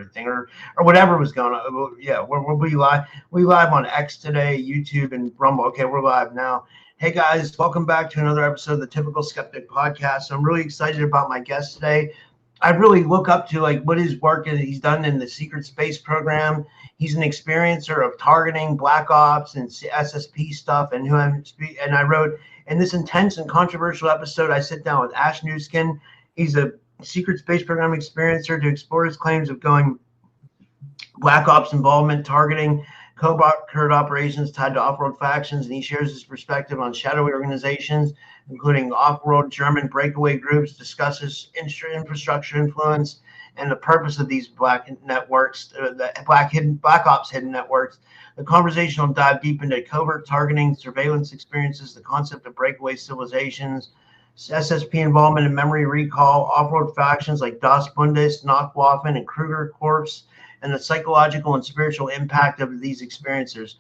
everything, or whatever was going on. Well, yeah, we'll be live. We live on X today, YouTube, and Rumble. Okay, we're live now. Hey guys, welcome back to another episode of the Typical Skeptic podcast. I'm really excited about my guest today. I really look up to like what his work is he's done in the secret space program. He's an experiencer of targeting, black ops, and SSP stuff. And I wrote in this intense and controversial episode, I sit down with Ash Nusken. He's a secret space program experiencer to explore his claims of going black ops involvement, targeting, covert operations tied to off-world factions, and he shares his perspective on shadowy organizations, including off-world German breakaway groups, discusses infrastructure influence and the purpose of these black networks, the black ops hidden networks. The conversation will dive deep into covert targeting, surveillance experiences, the concept of breakaway civilizations, SSP involvement in memory recall, off-world factions like Das Bundes, Nachtwaffen, and Krueger Corps, and the psychological and spiritual impact of these experiencers.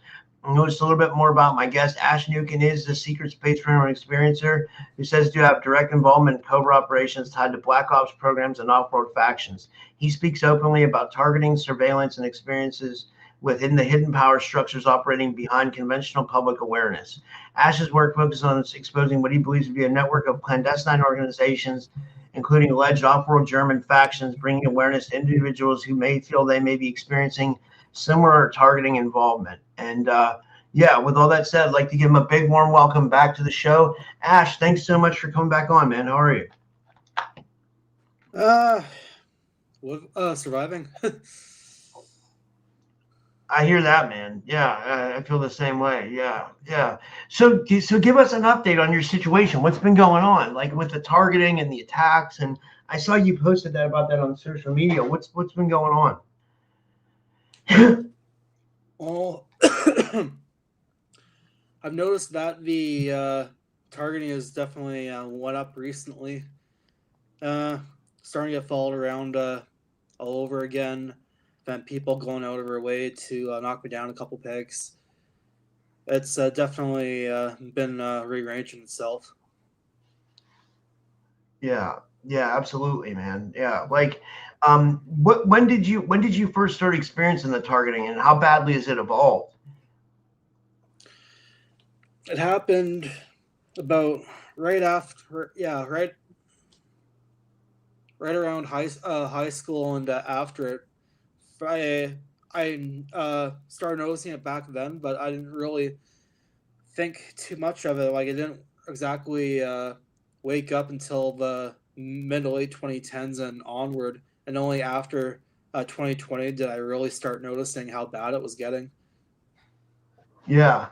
Notice a little bit more about my guest. Ash Nusken is the secret space program experiencer who says to have direct involvement in covert operations tied to black ops programs and off-world factions. He speaks openly about targeting, surveillance, and experiences within the hidden power structures operating behind conventional public awareness. Ash's work focuses on exposing what he believes to be a network of clandestine organizations, including alleged off-world German factions, bringing awareness to individuals who may feel they may be experiencing similar targeting involvement. And yeah, with all that said, I'd like to give him a big warm welcome back to the show. Ash, thanks so much for coming back on, man. How are you? Surviving. I hear that, man. Yeah, I feel the same way. Yeah. So give us an update on your situation. What's been going on, like with the targeting and the attacks? And I saw you posted about that on social media. What's been going on? Well, I've noticed that the targeting is definitely went up recently. Starting to get followed around all over again. And people going out of their way to knock me down a couple pegs. It's definitely been rearranging itself. Yeah, absolutely, man. Yeah, like, when did you first start experiencing the targeting, and how badly has it evolved? It happened about right after, right around high school and after it. I started noticing it back then, but I didn't really think too much of it. Like, I didn't exactly wake up until the mid to late 2010s and onward, and only after 2020 did I really start noticing how bad it was getting. Yeah.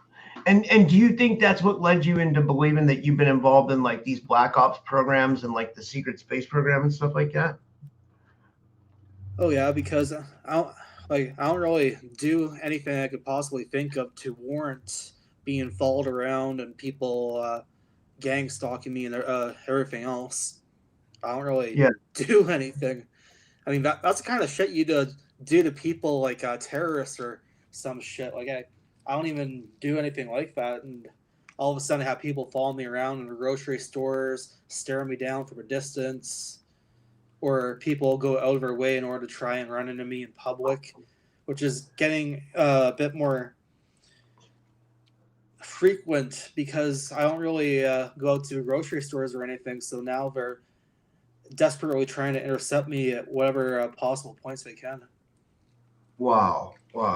And do you think that's what led you into believing that you've been involved in like these black ops programs and like the secret space program and stuff like that? Oh yeah, because I don't really do anything I could possibly think of to warrant being followed around and people gang stalking me and everything else. I don't really do anything. I mean, that's the kind of shit you do to people like terrorists or some shit. Like I don't even do anything like that, and all of a sudden I have people follow me around in the grocery stores, staring me down from a distance. Or people go out of their way in order to try and run into me in public, which is getting a bit more frequent because I don't really go out to grocery stores or anything. So now they're desperately trying to intercept me at whatever possible points they can. Wow.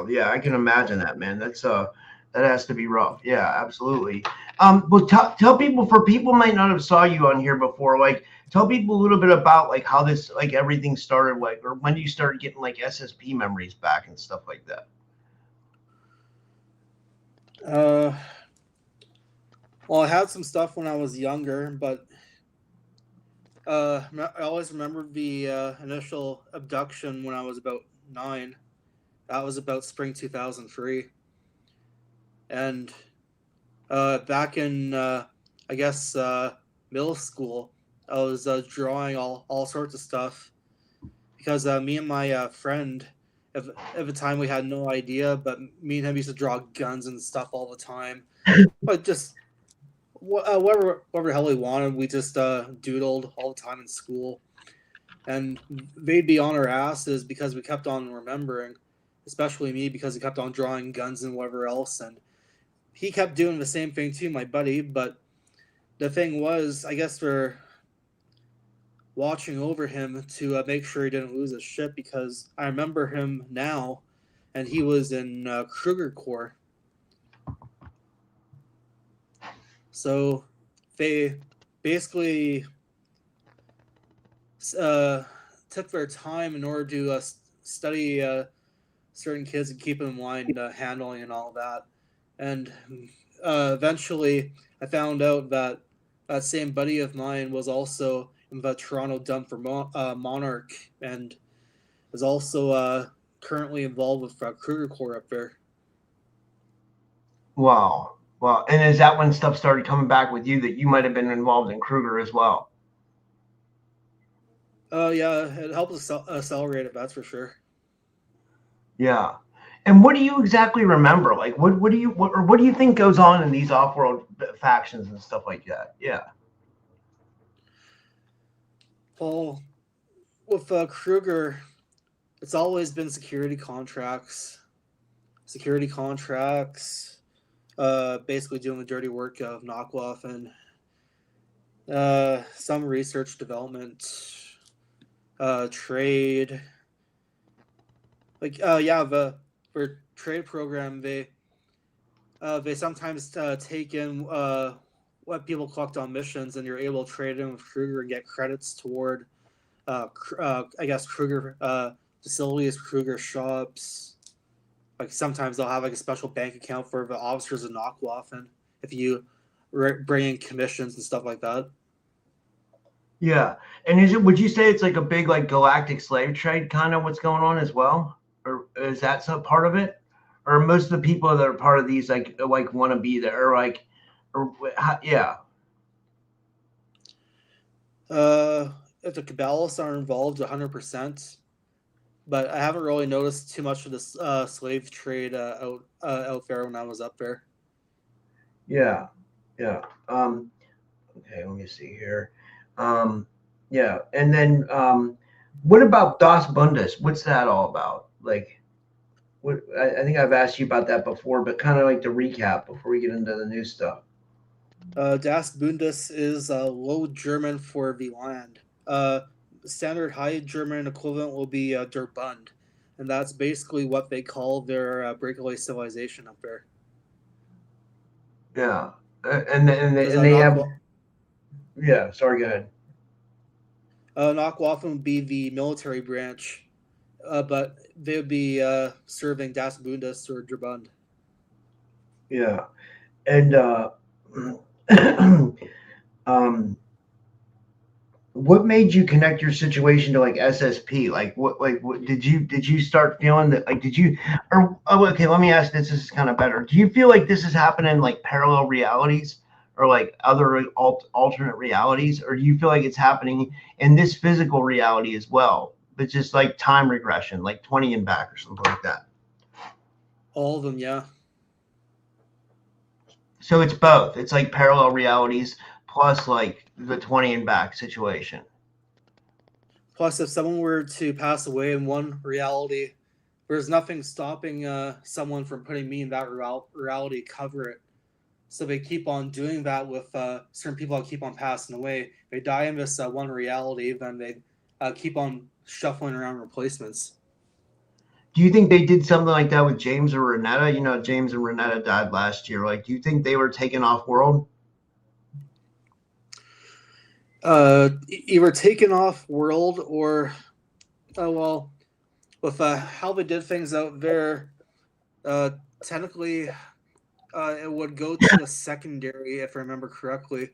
Yeah, I can imagine that, man. That has to be rough. Yeah, absolutely. Well, tell people, for people might not have saw you on here before, like, tell people a little bit about like how this, like everything started, like, or when you started getting like SSP memories back and stuff like that. Well, I had some stuff when I was younger, but I always remember the initial abduction when I was about 9. That was about spring 2003. And back in, I guess, middle school, I was drawing all sorts of stuff because me and my friend, at the time we had no idea, but me and him used to draw guns and stuff all the time. But just whatever the hell we wanted, we just doodled all the time in school. and they'd be on our asses because we kept on remembering, especially me because he kept on drawing guns and whatever else, and he kept doing the same thing too, my buddy. But the thing was, I guess we're watching over him to make sure he didn't lose his shit, because I remember him now, and he was in Krueger Corp. So they basically took their time in order to study certain kids and keep them in mind, handling and all that. And eventually I found out that that same buddy of mine was also in the Toronto dump for Monarch, and is also currently involved with Krueger Corp up there. Wow. Wow. And is that when stuff started coming back with you, that you might have been involved in Krueger as well? Yeah, it helped us accelerate it, that's for sure. Yeah. And what do you exactly remember? Like, what do you think goes on in these off-world factions and stuff like that? Yeah. Well, with Krueger, it's always been security contracts. Basically doing the dirty work of knockoff and some research development, trade. For trade program, they sometimes take in what people collect on missions, and you're able to trade in with Krueger and get credits toward, I guess, Krueger facilities, Krueger shops. Like sometimes they'll have like a special bank account for the officers of knockoff, and if you bring in commissions and stuff like that. Yeah. And would you say it's like a big like galactic slave trade kind of what's going on as well? Or is that some part of it? Or most of the people that are part of these like want to be there, yeah. If the Cabalists are involved 100%, but I haven't really noticed too much of this slave trade out there when I was up there. Yeah. Yeah. Okay, let me see here. Yeah. And then what about Das Bundes? What's that all about? Like, what? I think I've asked you about that before, but kind of like to recap before we get into the new stuff. Das Bundes is Low German for the land. Standard High German equivalent will be Der Bund, and that's basically what they call their breakaway civilization up there. Yeah, and they have. Yeah, sorry, go ahead. Knockoff would be the military branch, but they would be serving Das Bundes or Der Bund. Yeah, and what made you connect your situation to like SSP? Like what did you start feeling that like okay, let me ask this is kind of better. Do you feel like this is happening like parallel realities or like other alternate realities, or do you feel like it's happening in this physical reality as well, but just like time regression, like 20 and back or something like that? All of them, yeah. So it's both. It's like parallel realities plus like the 20 and back situation. Plus, if someone were to pass away in one reality, there's nothing stopping someone from putting me in that reality, cover it. So they keep on doing that with certain people that keep on passing away. They die in this one reality, then they keep on shuffling around replacements. Do you think they did something like that with James or Renetta? You know, James and Renetta died last year. Like, do you think they were taken off world? Either taken off world or, with how they did things out there, technically, it would go to the secondary, if I remember correctly,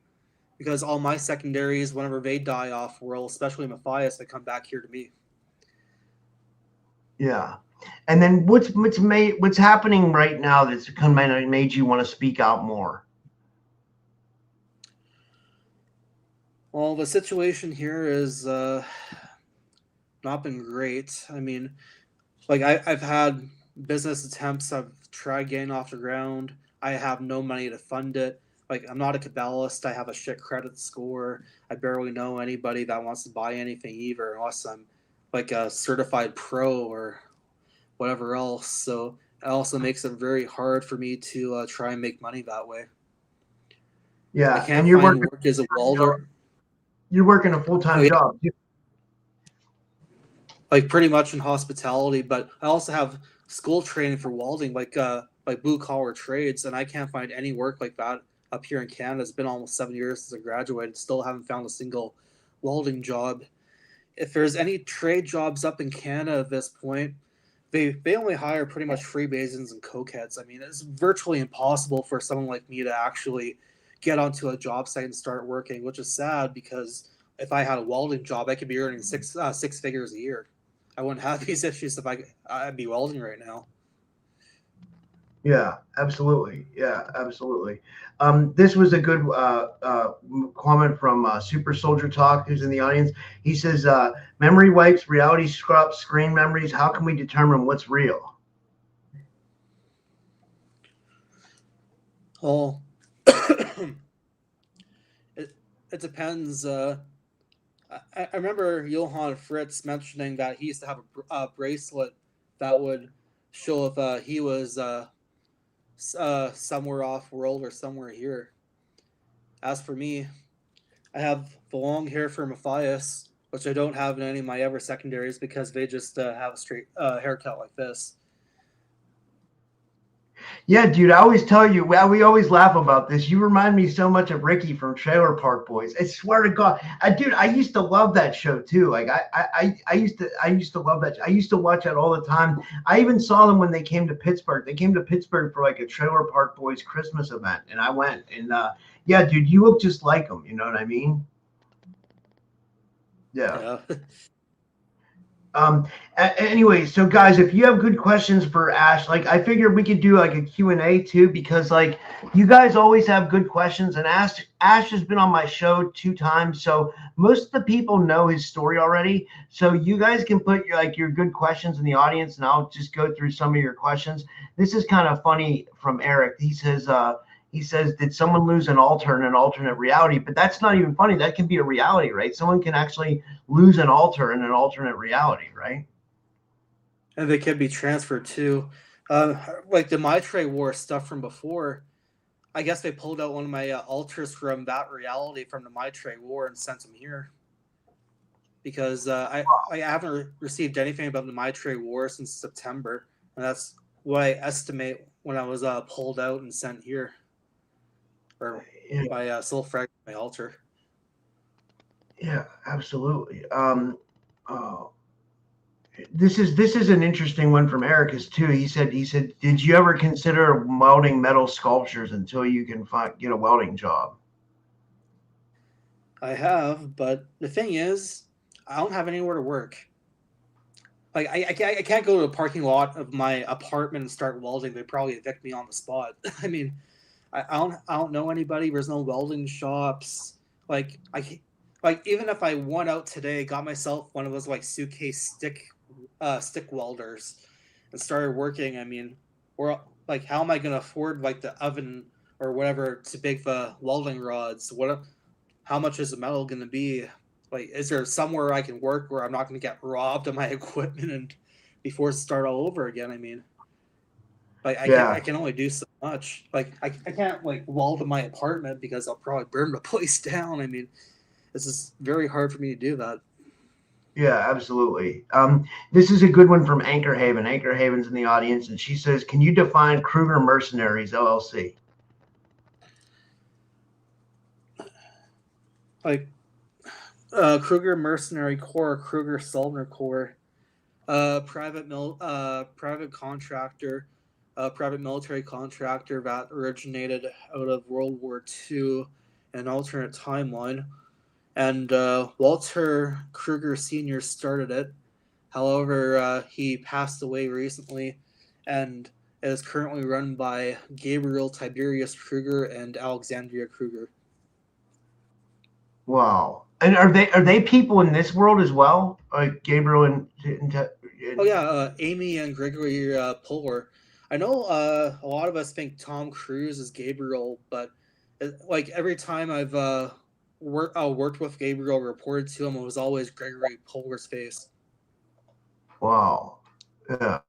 because all my secondaries, whenever they die off world, especially Matthias, they come back here to me. Yeah. And then what's happening right now that's kind of made you want to speak out more? Well, the situation here is not been great. I mean, like I've had business attempts. I've tried getting off the ground. I have no money to fund it. like I'm not a Kabbalist. I have a shit credit score. I barely know anybody that wants to buy anything either, unless I'm like a certified pro or whatever else. So it also makes it very hard for me to try and make money that way. I Yeah, and can't find work as a welder. You're working a full-time job. Like pretty much in hospitality, but I also have school training for welding, like blue collar trades, and I can't find any work like that up here in Canada. It's been almost 7 years since I graduated. Still haven't found a single welding job. If there's any trade jobs up in Canada at this point, they only hire pretty much freemasons and cokeheads. I mean, it's virtually impossible for someone like me to actually get onto a job site and start working, which is sad because if I had a welding job, I could be earning six figures a year. I wouldn't have these issues if I'd be welding right now. Yeah, absolutely. Yeah, absolutely. This was a good comment from Super Soldier Talk, who's in the audience. He says, memory wipes, reality scrubs, screen memories. How can we determine what's real? Well, it depends. I remember Johann Fritz mentioning that he used to have a bracelet that would show if he was somewhere off world or somewhere here. As for me, I have the long hair for Matthias, which I don't have in any of my ever secondaries because they just have a straight haircut like this. Yeah, dude, I always tell you, we always laugh about this. You remind me so much of Ricky from Trailer Park Boys. I swear to God, dude, I used to love that show too. Like I used to love that. I used to watch that all the time. I even saw them when they came to Pittsburgh. They came to Pittsburgh for like a Trailer Park Boys Christmas event, and I went. And yeah, dude, you look just like them. You know what I mean? Yeah. Anyway, so guys, if you have good questions for Ash, like I figured we could do like a Q&A too, because like you guys always have good questions, and Ash has been on my show 2 times, so most of the people know his story already. So you guys can put your good questions in the audience, and I'll just go through some of your questions. This is kind of funny from Eric. He says, did someone lose an altar in an alternate reality? But that's not even funny. That can be a reality, right? Someone can actually lose an altar in an alternate reality, right? And they can be transferred too. Like the Maitre War stuff from before, I guess they pulled out one of my altars from that reality from the Maitre War and sent them here. Because I haven't received anything about the Maitre War since September. And that's what I estimate when I was pulled out and sent here. Or my soul fragment, my altar. Yeah, absolutely. This is an interesting one from Ericus too. He said, did you ever consider welding metal sculptures until you can get a welding job? I have, but the thing is, I don't have anywhere to work. Like I can't go to a parking lot of my apartment and start welding. They'd probably evict me on the spot. I mean, I don't know anybody. There's no welding shops. Like even if I went out today, got myself one of those like suitcase stick welders, and started working. I mean, or like how am I gonna afford like the oven or whatever to bake the welding rods? How much is the metal gonna be? Like, is there somewhere I can work where I'm not gonna get robbed of my equipment and be forced to start all over again? I mean. Like I can only do so much. Like I can't like weld in my apartment because I'll probably burn the place down. I mean, it's just very hard for me to do that. Yeah, absolutely. This is a good one from Anchor Haven. Anchor Haven's in the audience, and she says, "Can you define Krueger Mercenaries LLC?" Like Krueger Mercenary Corps, Krueger Selner Corps, private contractor. Private military contractor that originated out of World War II, an alternate timeline. And Walter Krueger Sr. started it. However, he passed away recently, and it is currently run by Gabriel Tiberius Krueger and Alexandria Krueger. Wow. And are they people in this world as well? Like Gabriel and oh yeah, Amy and Gregory Puller. I know a lot of us think Tom Cruise is Gabriel, but Like every time I've worked with Gabriel, reported to him, it was always Gregory Polar's face. Wow. Yeah.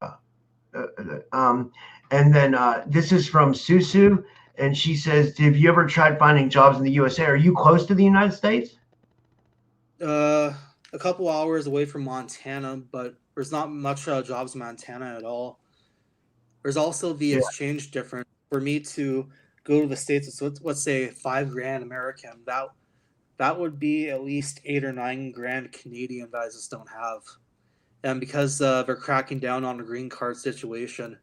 And then this is from Susu, and she says, "Have you ever tried finding jobs in the USA? Are you close to the United States?" A couple hours away from Montana, but there's not much jobs in Montana at all. There's also the exchange difference. For me to go to the States, so let's say $5,000 American, that would be at least $8 or $9,000 Canadian that I just don't have. And because they're cracking down on the green card situation,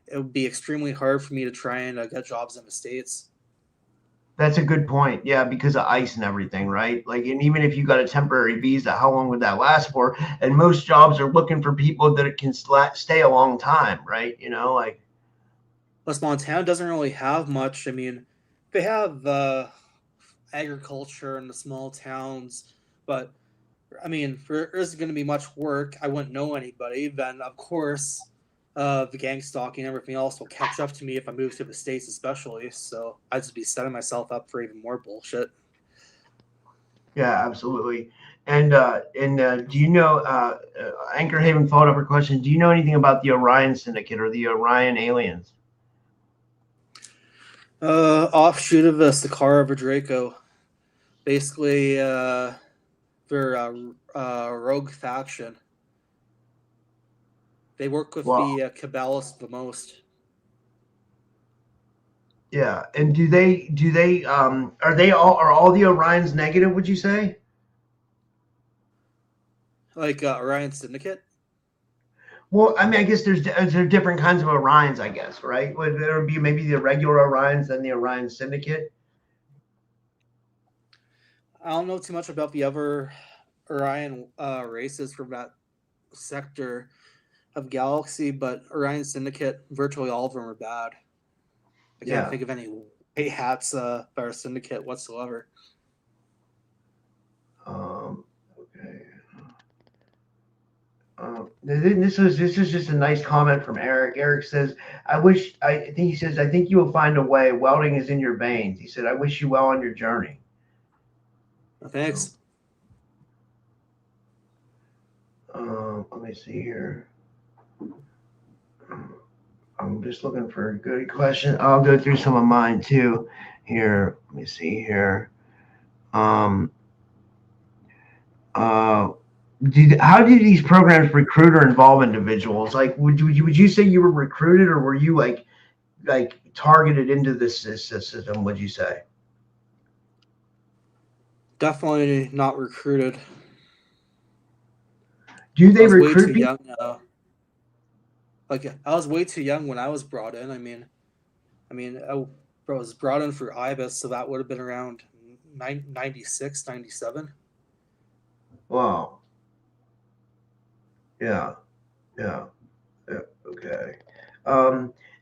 it would be extremely hard for me to try and get jobs in the States. That's a good point. Yeah, because of ICE and everything, right? Like, and even if you got a temporary visa, how long would that last for? And most jobs are looking for people that can stay a long time, right? You know, like. Plus, Montana doesn't really have much. I mean, they have agriculture in the small towns, but I mean, if there isn't going to be much work, I wouldn't know anybody. Then, of course, the gang stalking and everything else will catch up to me if I move to the States, especially. So I'd just be setting myself up for even more bullshit. Yeah, absolutely. And do you know, Anchor Haven followed up her question, do you know anything about the Orion Syndicate or the Orion aliens? Offshoot of the Sakara of Draco. Basically, they're a rogue faction. They work with the Kabbalists the most. Yeah, and are all the Orions negative, would you say? Like Orion Syndicate? Well, I mean, I guess there are different kinds of Orions, I guess, right? Would there be maybe the regular Orions and the Orion Syndicate? I don't know too much about the other Orion races from that sector of galaxy, but Orion Syndicate, virtually all of them are bad. I can't think of any white hats that are Syndicate whatsoever. Okay. This is just a nice comment from Eric. Eric says, I think you will find a way. Welding is in your veins. He said, I wish you well on your journey. Thanks. Let me see here. I'm just looking for a good question. I'll go through some of mine too. Here, let me see here. How do these programs recruit or involve individuals? Like, would you say you were recruited, or were you like targeted into this system? Would you say? Definitely not recruited. Do they recruit way too people? Young, I was way too young when I was brought in. I was brought in for IBIS, so that would have been around 96, 97. Wow. Yeah. Okay.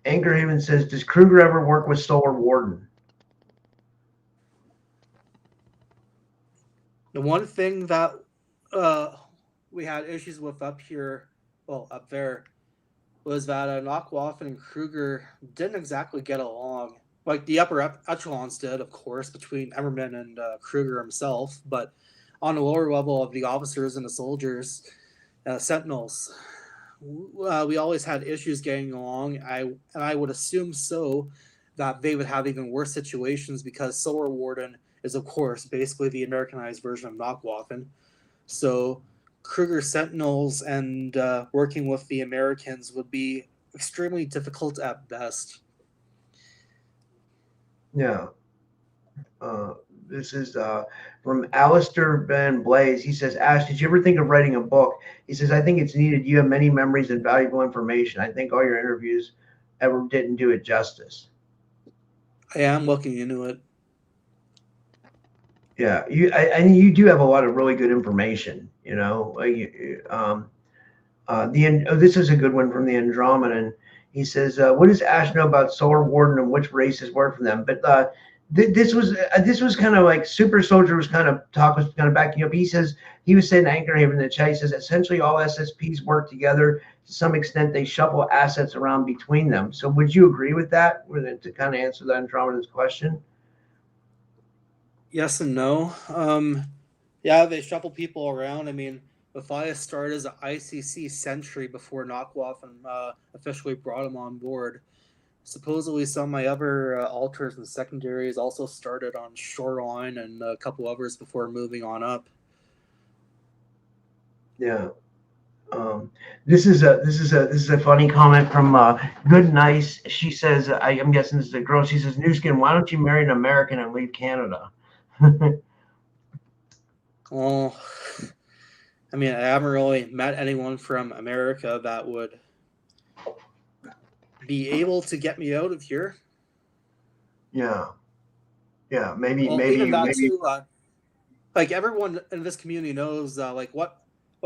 Anchor Haven says, does Krueger ever work with Solar Warden? The one thing that we had issues with up there, was that Nakwoff and Krueger didn't exactly get along. Like the upper echelons did, of course, between Emmerman and Krueger himself, but on the lower level of the officers and the soldiers, Sentinels, we always had issues getting along. I would assume so that they would have even worse situations because Solar Warden is, of course, basically the Americanized version of Nakwaffen. So Krueger Sentinels and working with the Americans would be extremely difficult at best. Yeah. This is from Alistair Van Blaze. He says, Ash, did you ever think of writing a book? He says, I think it's needed. You have many memories and valuable information. I think all your interviews ever didn't do it justice. I am looking into it. Yeah, you do have a lot of really good information. You know, this is a good one from the Andromedan. He says, what does Ash know about Solar Warden and which races work for them? But this was kind of like Super Soldier was kind of backing up. He says he was saying to Anchor Haven in the chat. He says essentially all SSPs work together to some extent. They shuffle assets around between them. So would you agree with that? To kind of answer that Andromeda's question? Yes and no. Yeah, they shuffle people around. I mean, Matthias started as an ICC sentry before Knockoff officially brought him on board. Supposedly, some of my other alters and secondaries also started on Shoreline and a couple others before moving on up. Yeah. This is a funny comment from Good Nice. She says, I'm guessing this is a girl. She says, Nusken, why don't you marry an American and leave Canada? Well, I mean, I haven't really met anyone from America that would be able to get me out of here. Yeah. Maybe. Even that too. Like everyone in this community knows, like what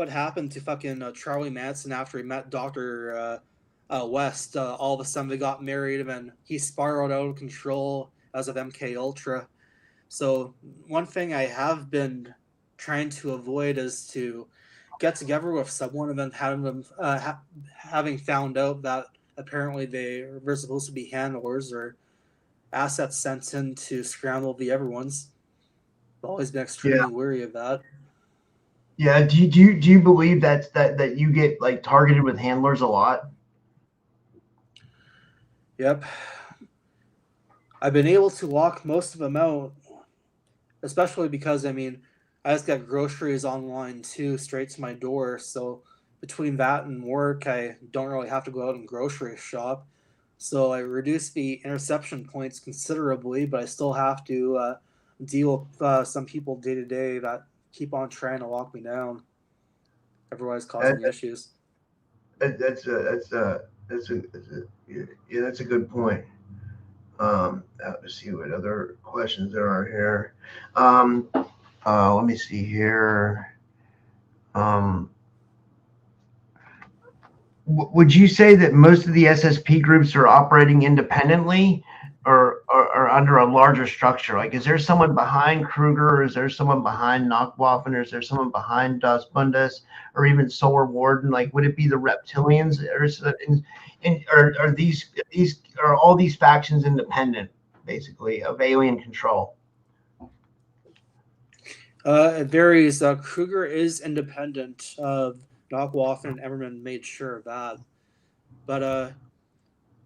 happened to fucking Charlie Manson after he met Dr. West. All of a sudden they got married, and then he spiraled out of control as of MK Ultra. So one thing I have been trying to avoid is to get together with someone and then having them having found out that apparently they're supposed to be handlers or assets sent in to scramble the everyone's. I've always been extremely wary of that. Yeah. Do you believe that you get like targeted with handlers a lot? Yep. I've been able to lock most of them out, especially because, I mean, I just got groceries online too, straight to my door. So between that and work, I don't really have to go out and grocery shop. So I reduced the interception points considerably, but I still have to deal with some people day to day that keep on trying to lock me down. Otherwise, causing me issues. That's a good point. Let's see what other questions there are here. Let me see here. Would you say that most of the SSP groups are operating independently or under a larger structure? Like, is there someone behind Krueger, or is there someone behind Knockwaffen, or is there someone behind Bundes, or even Solar Warden? Like, would it be the reptilians, or are all these factions independent, basically, of alien control? It varies. Krueger is independent. Knockwaffen and Emmerman made sure of that. But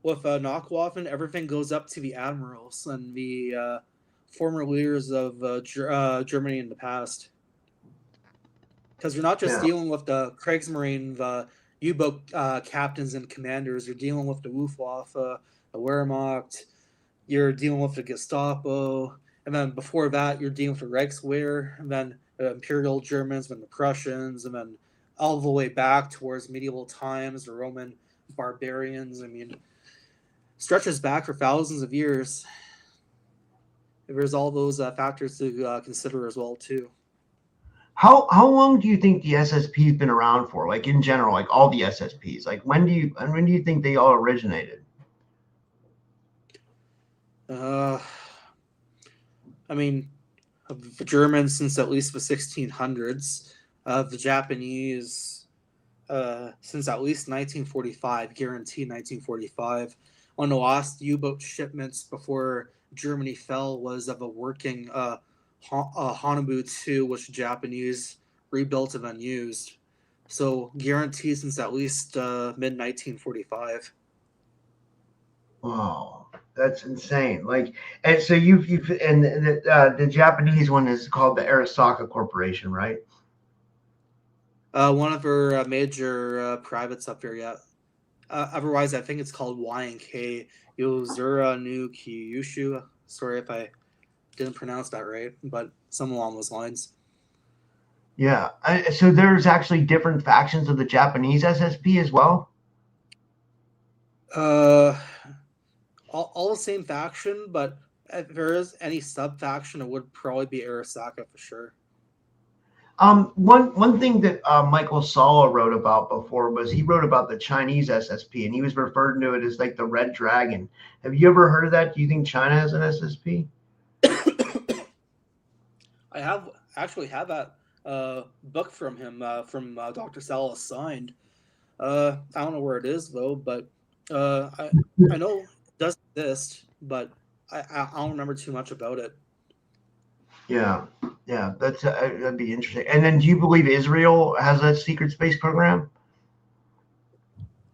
with Knockwaffen, everything goes up to the admirals and the former leaders of Germany in the past. Because you're not just dealing with the Kriegsmarine, the U-boat captains and commanders. You're dealing with the Luftwaffe, the Wehrmacht. You're dealing with the Gestapo. And then before that, you're dealing with the Reichswehr, and then the Imperial Germans, then the Prussians, and then all the way back towards medieval times, the Roman barbarians. I mean, stretches back for thousands of years. There's all those factors to consider as well, too. How long do you think the SSP has been around for? Like in general, like all the SSPs. Like when do you think they all originated? I mean, the Germans since at least the 1600s, the Japanese since at least 1945, guaranteed 1945. One of the last U-boat shipments before Germany fell was of a working Hanabu 2, which the Japanese rebuilt and unused. So guaranteed since at least mid 1945. Wow, that's insane. Like, and so you've and the Japanese one is called the Arasaka Corporation, right? One of her major privates up here, yeah. Otherwise, I think it's called Y&K, Yozura no Kyushu. Sorry if I didn't pronounce that right, but some along those lines. Yeah. So there's actually different factions of the Japanese SSP as well? All the same faction, but if there is any sub-faction, it would probably be Arasaka for sure. One thing that Michael Sala wrote about before was he wrote about the Chinese SSP, and he was referring to it as like the Red Dragon. Have you ever heard of that? Do you think China has an SSP? I have actually had that book from him, from Dr. Sala signed. I don't know where it is though, but I know it does exist, but I don't remember too much about it. Yeah, yeah, that'd be interesting. And then, do you believe Israel has a secret space program?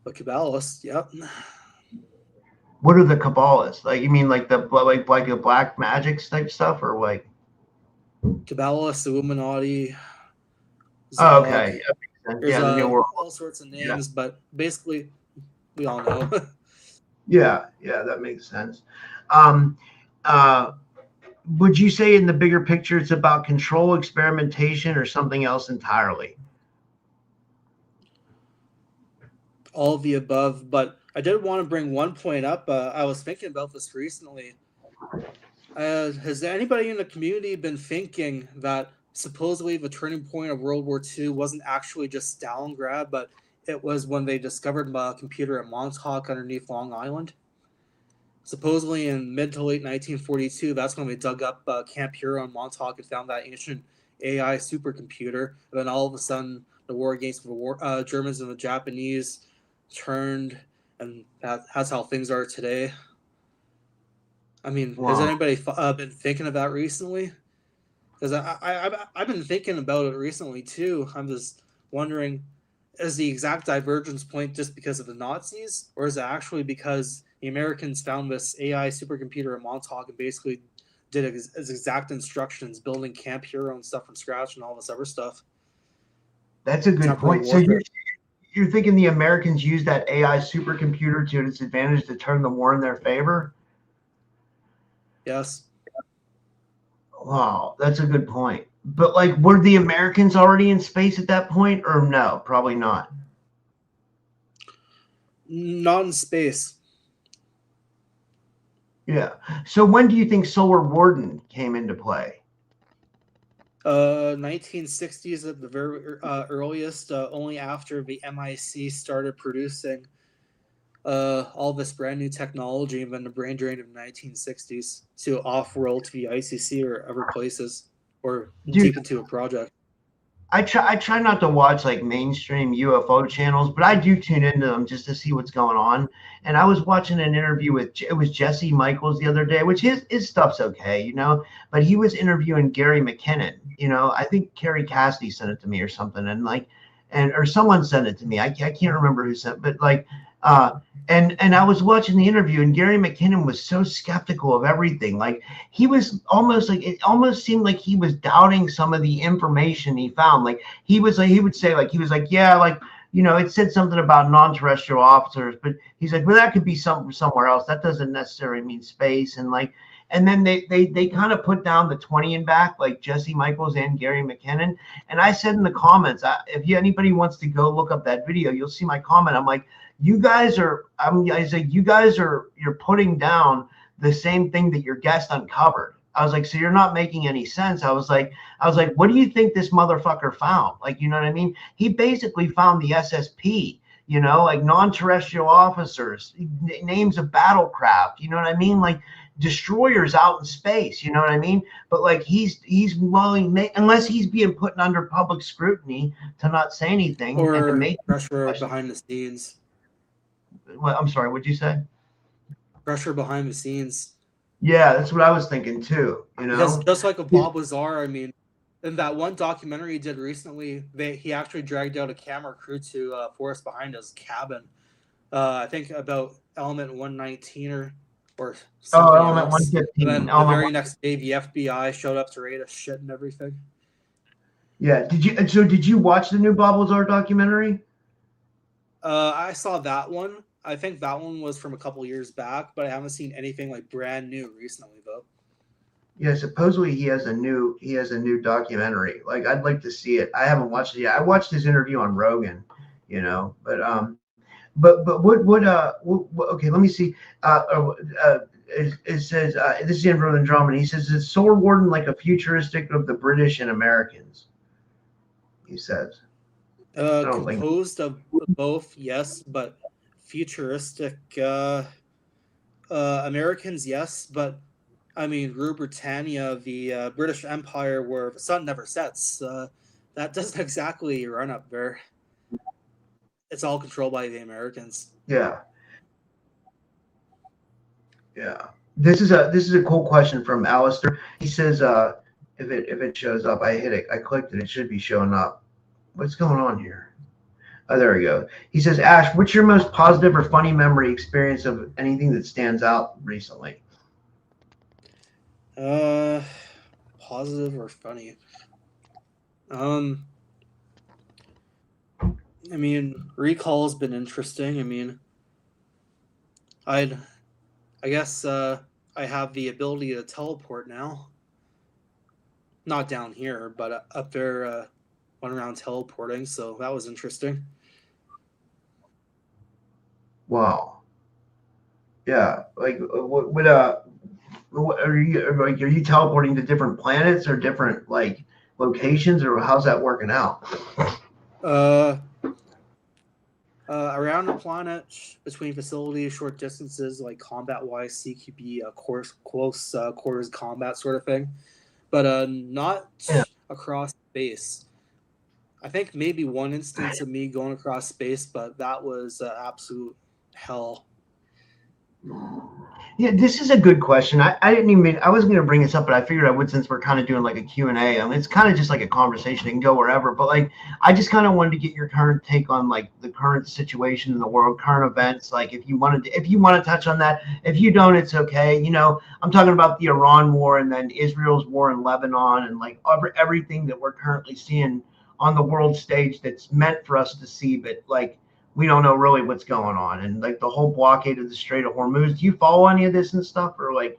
The Kabbalists, yep. What are the Kabbalists? Like, you mean like the black magic type stuff, or like? Kabbalists, Illuminati, Oh, Zog. okay, yeah, There's yeah, the New World. all sorts of Yeah, names, but basically we all know. yeah, yeah, that makes sense. Um, uh, would you say in the bigger picture it's about control, experimentation, or something else entirely? All of the above, but I did want to bring one point up. I was thinking about this recently. Has anybody in the community been thinking that supposedly the turning point of World War II wasn't actually just Stalingrad, but it was when they discovered a computer at Montauk underneath Long Island? Supposedly in mid to late 1942, that's when they dug up Camp Hero in Montauk and found that ancient AI supercomputer. And then all of a sudden, the war against the Germans and the Japanese turned, and that's how things are today. I mean, has Wow. anybody been thinking of that recently? Because I've been thinking about it recently too. I'm just wondering, is the exact divergence point just because of the Nazis, or is it actually because the Americans found this AI supercomputer in Montauk and basically did its exact instructions, building Camp Hero and stuff from scratch and all this other stuff? That's a good Temporal point. So warfare. you're thinking the Americans used that AI supercomputer to its advantage to turn the war in their favor? Yes. Wow, that's a good point. But like, were the Americans already in space at that point, or no? Probably not. Not in space. Yeah. So when do you think Solar Warden came into play? 1960s at the very earliest, only after the MIC started producing all this brand new technology, and then the brain drain of the 1960s to off-world to the ICC or other places, or Dude, deep into a project. I try not to watch like mainstream UFO channels, but I do tune into them just to see what's going on. And I was watching an interview with it was Jesse Michaels the other day, which his stuff's okay, but he was interviewing Gary McKinnon. I think Carrie Cassidy sent it to me or something, and like, and or someone sent it to me. I can't remember who sent, but like, uh, and I was watching the interview, and Gary McKinnon was so skeptical of everything. Like he was almost like it almost seemed like he was doubting some of the information he found. Like he was like he would say like he was like, yeah, like it said something about non-terrestrial officers, but he's like, well, that could be something somewhere else. That doesn't necessarily mean space. And like, and then they kind of put down the 20 and back, like Jesse Michaels and Gary McKinnon. And I said in the comments, anybody wants to go look up that video, you'll see my comment. I'm like, I say, you guys you're putting down the same thing that your guest uncovered. I was like, so you're not making any sense. I was like, what do you think this motherfucker found? Like, you know what I mean? He basically found the SSP, like non-terrestrial officers, names of battlecraft, you know what I mean? Like destroyers out in space, you know what I mean? But like he's willing, unless he's being put under public scrutiny to not say anything and to Or make pressure questions. behind the scenes. Well, I'm sorry, what'd you say? Pressure behind the scenes. Yeah, that's what I was thinking too. Because just like with Bob Lazar, I mean, in that one documentary he did recently, he actually dragged out a camera crew to forest behind his cabin. I think about element 119 or something Element else. And 115. then the very next day, the FBI showed up to raid his shit and everything. Yeah. Did you watch the new Bob Lazar documentary? I saw that one. I think that one was from a couple years back, but I haven't seen anything like brand new recently though. Yeah, supposedly he has a new documentary. Like I'd like to see it. I haven't watched it yet. I watched his interview on Rogan, but okay, let me see. It says this is in from Andromeda. He says, is Solar Warden like a futuristic of the British and Americans? He says. I don't think. Composed of both, yes, but futuristic Americans, yes, but I mean, Rule Britannia, the British Empire, where the sun never sets, that doesn't exactly run up there. It's all controlled by the Americans. Yeah. Yeah. This is a cool question from Alistair. He says, if it shows up. I hit it. I clicked it. It should be showing up. What's going on here? Oh, there we go. He says, Ash, what's your most positive or funny memory experience of anything that stands out recently? Positive or funny? I mean, recall's been interesting. I mean, I guess I have the ability to teleport now. Not down here, but up there, went around teleporting, so that was interesting. Wow. Yeah. Like, what are you teleporting to different planets or different like locations, or how's that working out? Around the planet, between facilities, short distances, like combat-wise, CQB, close quarters combat sort of thing, but not across space. I think maybe one instance of me going across space, but that was absolute hell. Yeah, this is a good question. I wasn't going to bring this up, but I figured I would since we're kind of doing like a Q&A. I mean, it's kind of just like a conversation. It can go wherever, but like, I just kind of wanted to get your current take on like the current situation in the world, current events. Like if you want to touch on that, if you don't, it's okay. You know, I'm talking about the Iran war and then Israel's war in Lebanon and like everything that we're currently seeing on the world stage that's meant for us to see, but like, we don't know really what's going on, and like the whole blockade of the Strait of Hormuz. Do you follow any of this and stuff, or like?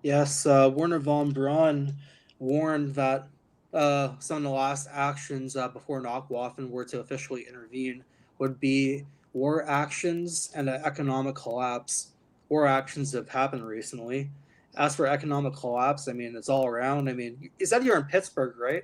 Yes, Werner von Braun warned that some of the last actions before Nachwaffen were to officially intervene would be war actions and an economic collapse. War actions have happened recently. As for economic collapse, I mean, it's all around. I mean, you said you're in Pittsburgh, right?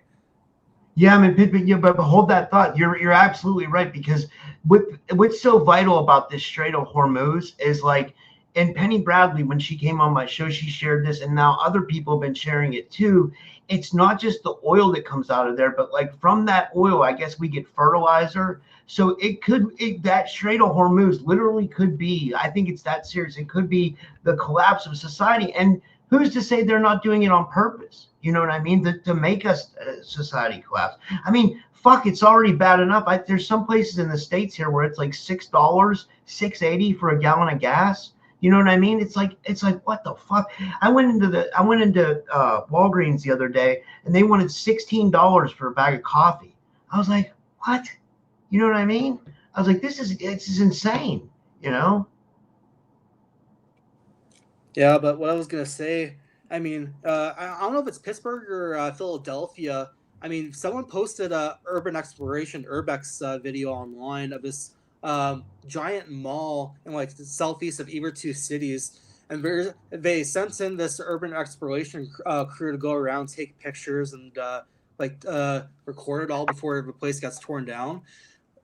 Yeah, I'm in Pittsburgh. Yeah, but hold that thought. You're absolutely right, because what's so vital about this Strait of Hormuz is like, and Penny Bradley, when she came on my show, she shared this, and now other people have been sharing it too. It's not just the oil that comes out of there, but like from that oil, I guess we get fertilizer. So that Strait of Hormuz literally could be, I think it's that serious. It could be the collapse of society. And who's to say they're not doing it on purpose? You know what I mean? To make us society collapse. I mean, fuck, it's already bad enough. There's some places in the States here where it's like $6, $6.80 for a gallon of gas. You know what I mean? It's like what the fuck? I went into Walgreens the other day and they wanted $16 for a bag of coffee. I was like, what? You know what I mean? I was like, this is insane, you know? Yeah, but what I was gonna say, I mean, I don't know if it's Pittsburgh or Philadelphia. I mean, someone posted a urban exploration urbex video online of this giant mall in like the southeast of either two cities, and they sent in this urban exploration crew to go around, take pictures, and record it all before the place gets torn down.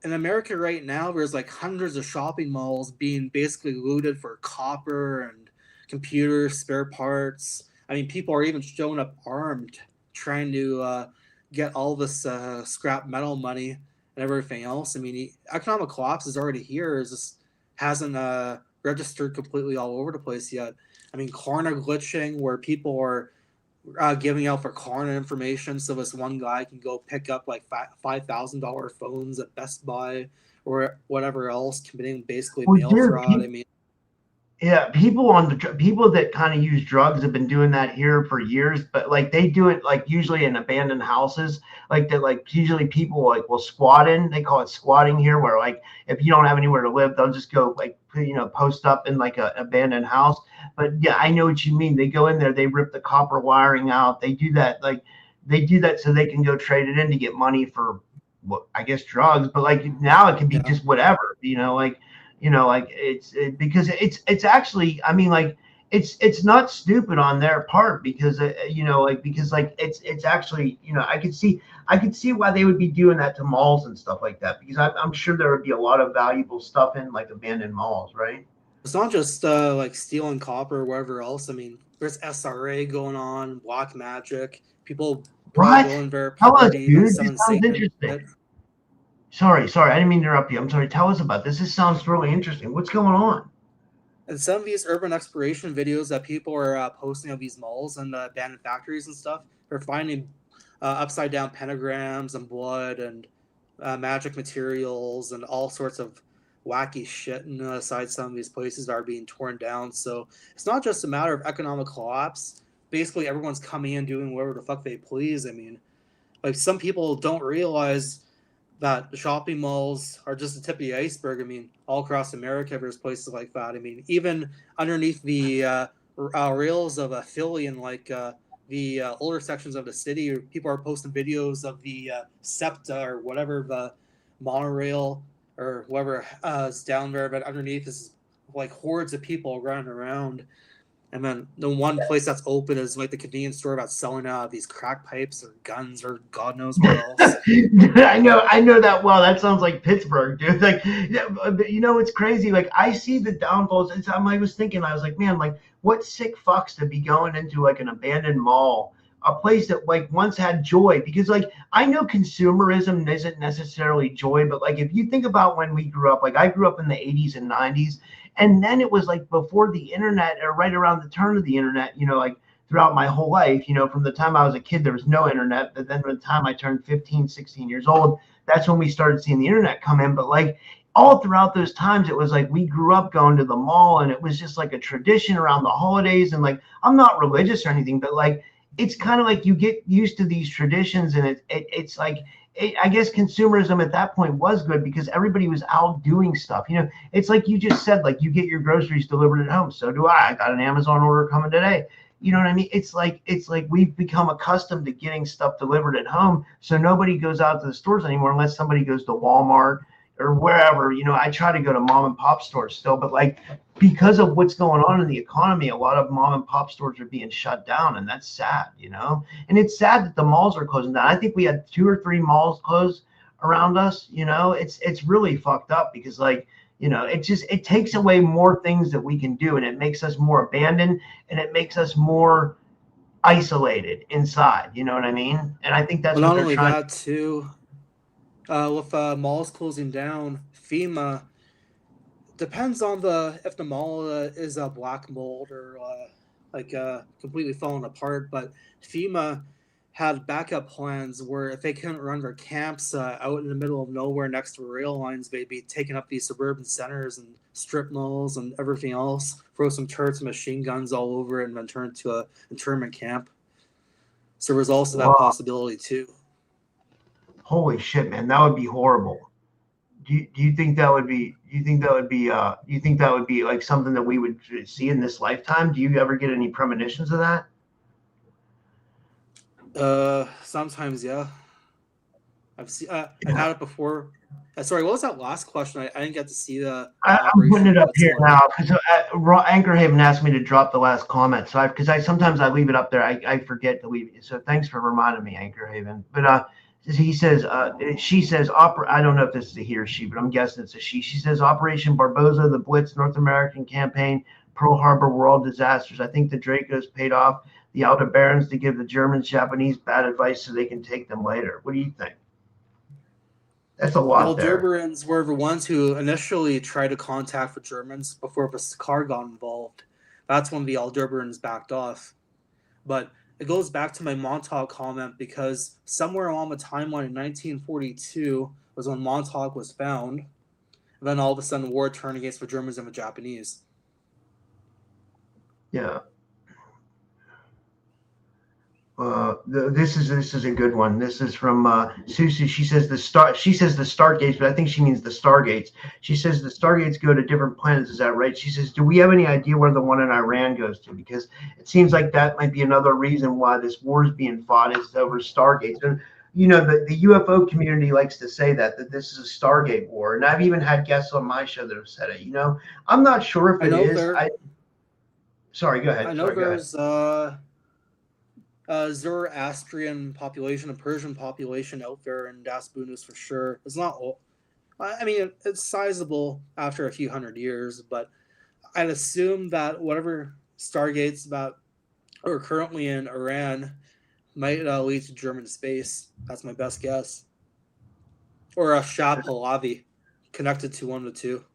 In America right now, there's like hundreds of shopping malls being basically looted for copper and computers, spare parts. I mean, people are even showing up armed, trying to get all this scrap metal money and everything else. I mean, economic collapse is already here. It just hasn't registered completely all over the place yet. I mean, corner glitching, where people are giving out for corner information, so this one guy can go pick up like $5,000 phones at Best Buy or whatever else, committing basically mail fraud. I mean. Yeah, people that kind of use drugs have been doing that here for years, but like they do it like usually in abandoned houses, like that. Like usually people like will squat in. They call it squatting here, where like if you don't have anywhere to live, they'll just go like post up in like an abandoned house. But yeah, I know what you mean. They go in there, they rip the copper wiring out. They do that so they can go trade it in to get money for I guess drugs. But like now it can be just whatever, because it's actually, I mean, like it's not stupid on their part, because it's actually, I could see why they would be doing that to malls and stuff like that, because I'm sure there would be a lot of valuable stuff in like abandoned malls, right? It's not just like stealing copper or whatever else. I mean, there's SRA going on, black magic, people going their property. Tell us, dude. This sounds interesting. Sorry, I didn't mean to interrupt you. I'm sorry. Tell us about this. This sounds really interesting. What's going on? And some of these urban exploration videos that people are posting of these malls and abandoned factories and stuff, they're finding upside down pentagrams and blood and magic materials and all sorts of wacky shit inside some of these places that are being torn down. So it's not just a matter of economic collapse. Basically, everyone's coming in doing whatever the fuck they please. I mean, like, some people don't realize that the shopping malls are just the tip of the iceberg. I mean, all across America, there's places like that. I mean, even underneath the rails of Philly and the older sections of the city, people are posting videos of the SEPTA or whatever, the monorail or whatever is down there, but underneath is like hordes of people running around. And then the one place that's open is like the convenience store that's selling these crack pipes or guns or God knows what else. I know that well. That sounds like Pittsburgh, dude. Like, you know, it's crazy. Like, I see the downfalls. I was thinking, I was like, man, like, what sick fucks to be going into like an abandoned mall, a place that like once had joy. Because like, I know consumerism isn't necessarily joy, but like, if you think about when we grew up, like I grew up in the 80s and 90s. And then it was like before the internet, or right around the turn of the internet, you know, like throughout my whole life, you know, from the time I was a kid, there was no internet. But then by the time I turned 15, 16 years old, that's when we started seeing the internet come in. But like all throughout those times, it was like we grew up going to the mall, and it was just like a tradition around the holidays. And like, I'm not religious or anything, but like, it's kind of like you get used to these traditions, and it's like, I guess consumerism at that point was good because everybody was out doing stuff. You know, it's like you just said, like, you get your groceries delivered at home. So do I. I got an Amazon order coming today. You know what I mean? It's like we've become accustomed to getting stuff delivered at home. So nobody goes out to the stores anymore unless somebody goes to Walmart or wherever. You know, I try to go to mom and pop stores still, but like, because of what's going on in the economy, a lot of mom and pop stores are being shut down, and that's sad, you know. And it's sad that the malls are closing down. I think we had 2 or 3 malls close around us. You know, it's really fucked up because, like, you know, it takes away more things that we can do, and it makes us more abandoned, and it makes us more isolated inside. You know what I mean? And I think that's But what not they're only trying. that, too, with malls closing down, FEMA depends on if the mall is a black mold or completely falling apart. But FEMA had backup plans where if they couldn't run their camps out in the middle of nowhere next to rail lines, they'd be taking up these suburban centers and strip malls and everything else, throw some turrets and machine guns all over it, and then turn it to an internment camp. So there's also that possibility too. Holy shit, man, that would be horrible. Do you think that would be like something that we would see in this lifetime? Do you ever get any premonitions of that? Sometimes, yeah. I've had it before. Sorry, what was that last question? I didn't get to see the I'm putting it up here now because Anchor Haven asked me to drop the last comment. So because I sometimes I leave it up there, I forget to leave it. So thanks for reminding me, Anchor Haven. But he says, she says, I don't know if this is a he or she, but I'm guessing it's a she. She says, Operation Barboza, the Blitz North American campaign, Pearl Harbor were all disasters. I think the Dracos paid off the Aldebarans to give the Germans, Japanese bad advice so they can take them later. What do you think? That's a lot there. The Aldebarans were the ones who initially tried to contact the Germans before the car got involved. That's when the Aldebarans backed off. But it goes back to my Montauk comment because somewhere along the timeline in 1942 was when Montauk was found. And then all of a sudden, war turned against the Germans and the Japanese. Yeah. This is a good one. This is from Susie. She says the Stargates, but I think she means the Stargates. She says the Stargates go to different planets. Is that right? She says, do we have any idea where the one in Iran goes to? Because it seems like that might be another reason why this war is being fought is over Stargates. And you know, the UFO community likes to say that this is a Stargate war. And I've even had guests on my show that have said it. You know, I'm not sure if it is. Sorry, go ahead. I know there's Zoroastrian population, a Persian population out there in Das Bunus for sure. It's not old. I mean, it's sizable after a few hundred years, but I'd assume that whatever Stargates that are currently in Iran might lead to German space. That's my best guess. Or a Shah Pahlavi connected to one of the two.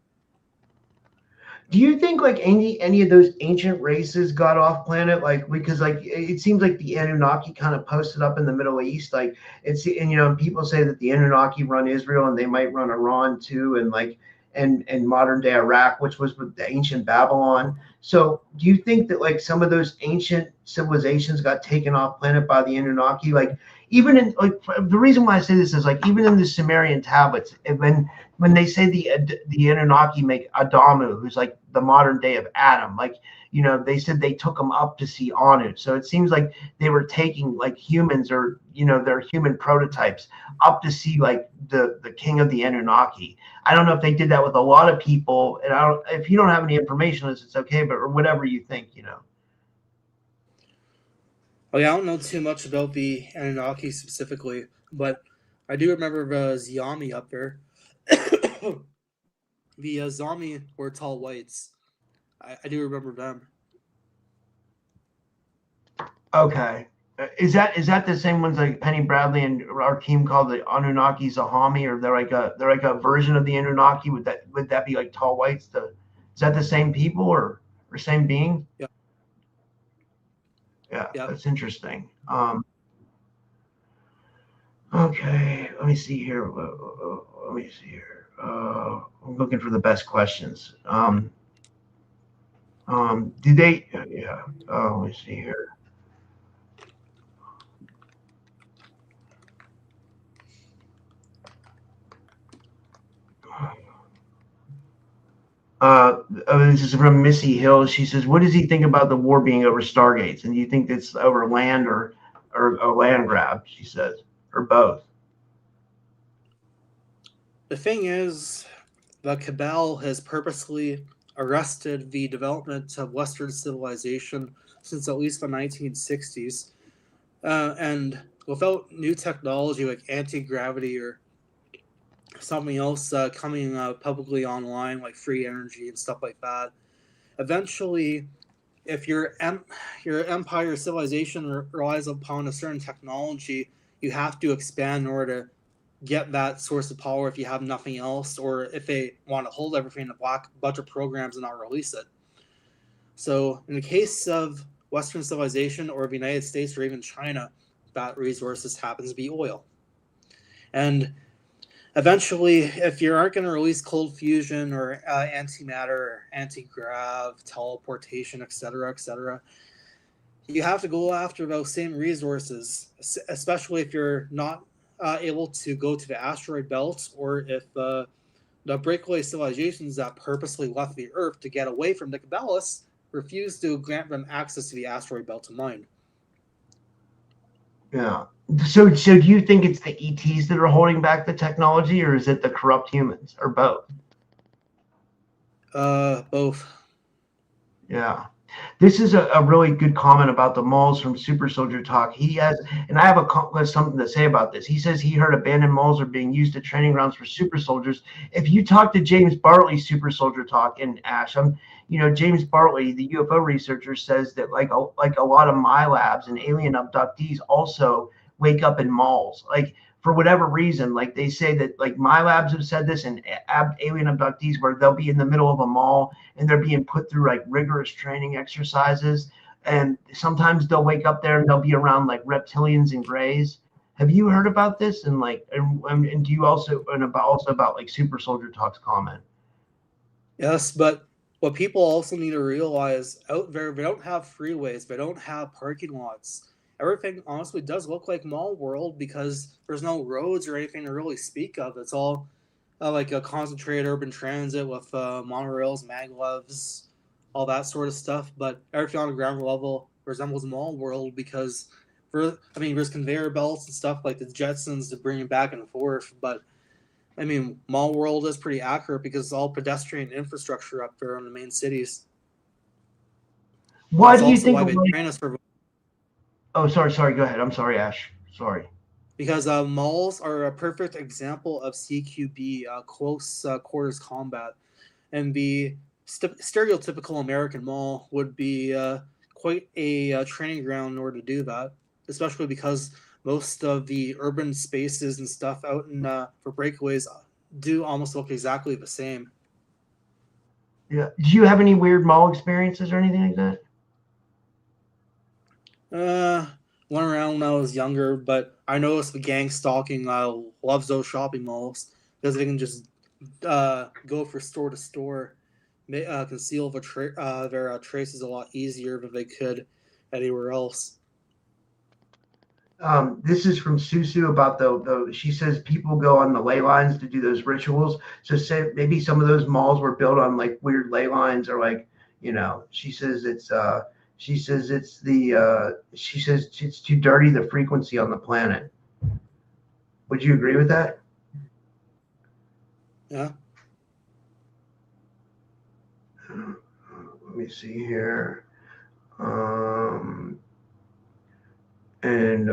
Do you think like any of those ancient races got off planet? Like because like it seems like the Anunnaki kind of posted up in the Middle East. Like it's and people say that the Anunnaki run Israel and they might run Iran too, and like and modern day Iraq, which was with the ancient Babylon. So do you think that like some of those ancient civilizations got taken off planet by the Anunnaki? Like even in like the reason why I say this is like even in the Sumerian tablets, when they say the Anunnaki make Adamu, who's like the modern day of Adam, like they said they took him up to see Anu. So it seems like they were taking like humans or their human prototypes up to see like the king of the Anunnaki. I don't know if they did that with a lot of people, and I don't. If you don't have any information on this, it's okay, but or whatever you think. Oh yeah, I don't know too much about the Anunnaki specifically, but I do remember the Zami up there. The Zami were tall whites. I do remember them. Okay. Is that the same ones like Penny Bradley and our team called the Anunnaki Zahami, or they're like a version of the Anunnaki? Would that be like tall whites? Is that the same people or same being? Yeah. Yeah, Yep. That's interesting. Okay, let me see here. Let me see here. I'm looking for the best questions. Do they? Yeah. Let me see here. This is from Missy Hill. She says, "What does he think about the war being over Stargates? And do you think it's over land or a land grab?" She says, or both. The thing is, the Cabal has purposely arrested the development of Western civilization since at least the 1960s. And without new technology like anti-gravity or something else coming publicly online, like free energy and stuff like that, eventually, if your empire civilization relies upon a certain technology, you have to expand in order to get that source of power if you have nothing else, or if they want to hold everything in a black budget programs and not release it. So in the case of Western civilization or the United States or even China, that resources happens to be oil. And eventually, if you aren't going to release cold fusion or antimatter or anti-grav, teleportation, etc., you have to go after those same resources, especially if you're not able to go to the asteroid belt, or if the breakaway civilizations that purposely left the Earth to get away from the Cabalists refuse to grant them access to the asteroid belt to mine. Yeah. So do you think it's the ETs that are holding back the technology, or is it the corrupt humans, or both? Both. Yeah. This is a really good comment about the malls from Super Soldier Talk. He has, and I have something to say about this. He says he heard abandoned malls are being used as training grounds for super soldiers. If you talk to James Bartley, Super Soldier Talk, and Ash, James Bartley, the UFO researcher, says that like a lot of my labs and alien abductees also wake up in malls. Like for whatever reason, like they say that like my labs have said this, and alien abductees where they'll be in the middle of a mall and they're being put through like rigorous training exercises, and sometimes they'll wake up there and they'll be around like reptilians and grays. Have you heard about this? And like, and do you also about like Super Soldier Talk's comment? Yes, but what people also need to realize out there, they don't have freeways, they don't have parking lots. Everything honestly does look like Mall World because there's no roads or anything to really speak of. It's all like a concentrated urban transit with monorails, maglevs, all that sort of stuff. But everything on the ground level resembles Mall World because, there's conveyor belts and stuff like the Jetsons to bring it back and forth. But Mall World is pretty accurate because it's all pedestrian infrastructure up there in the main cities. Why do you think? Oh, sorry. Go ahead. I'm sorry, Ash. Sorry. Because malls are a perfect example of CQB, close quarters combat, and the stereotypical American mall would be quite a training ground in order to do that, especially because most of the urban spaces and stuff out in for breakaways do almost look exactly the same. Yeah. Did you have any weird mall experiences or anything like that? Went around when I was younger, but I noticed the gang stalking loves those shopping malls because they can just go from store to store, conceal their traces a lot easier than they could anywhere else. This is from Susu about the. She says people go on the ley lines to do those rituals. So say maybe some of those malls were built on like weird ley lines or like She says it's she says it's the she says it's too dirty the frequency on the planet. Would you agree with that? Yeah. Let me see here. And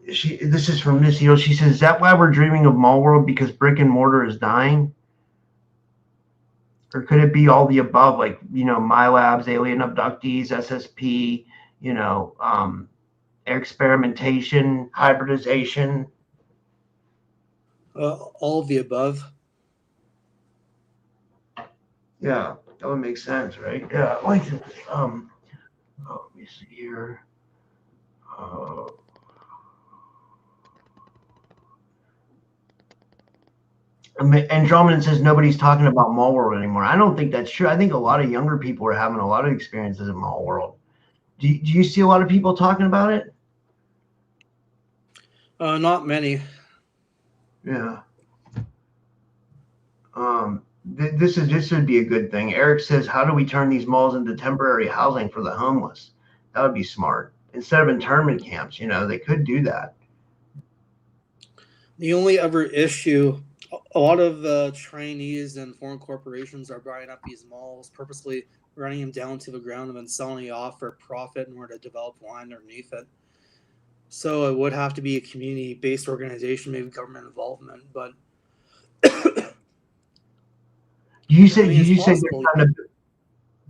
this is from Missy. She says, "Is that why we're dreaming of Mall World because brick and mortar is dying, or could it be all the above? Like My Labs, alien abductees, SSP, experimentation, hybridization." All of the above. Yeah, that would make sense, right? Yeah, like let me see here. Andromeda says nobody's talking about Mall World anymore. I don't think that's true. I think a lot of younger people are having a lot of experiences in Mall World. Do you see a lot of people talking about it? Not many. Yeah. This would be a good thing. Eric says, "How do we turn these malls into temporary housing for the homeless?" That would be smart. Instead of internment camps, they could do that. The only other issue, a lot of the Chinese and foreign corporations are buying up these malls, purposely running them down to the ground and then selling it off for profit in order to develop land underneath it. So it would have to be a community-based organization, maybe government involvement. But You I said mean, did it's you say they're possible. trying to?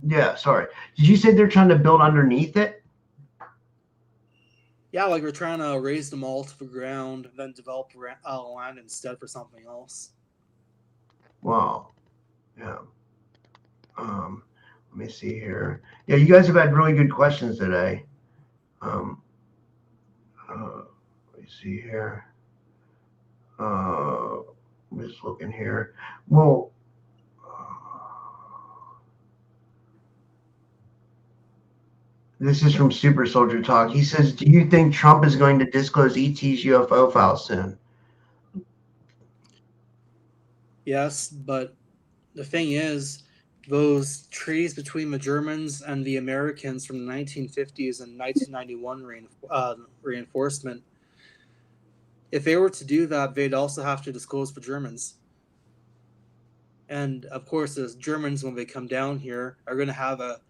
Yeah, sorry. Did you say they're trying to build underneath it? Yeah, like we're trying to raise them all to the ground, then develop land instead for something else. Wow. Yeah. Let me see here. Yeah, you guys have had really good questions today. Let me see here. I'm just looking here. Well, this is from Super Soldier Talk. He says, "Do you think Trump is going to disclose ET's UFO files soon?" Yes, but the thing is, those treaties between the Germans and the Americans from the 1950s and 1991 reinforcement, if they were to do that, they'd also have to disclose the Germans. And of course, the Germans, when they come down here, are going to have a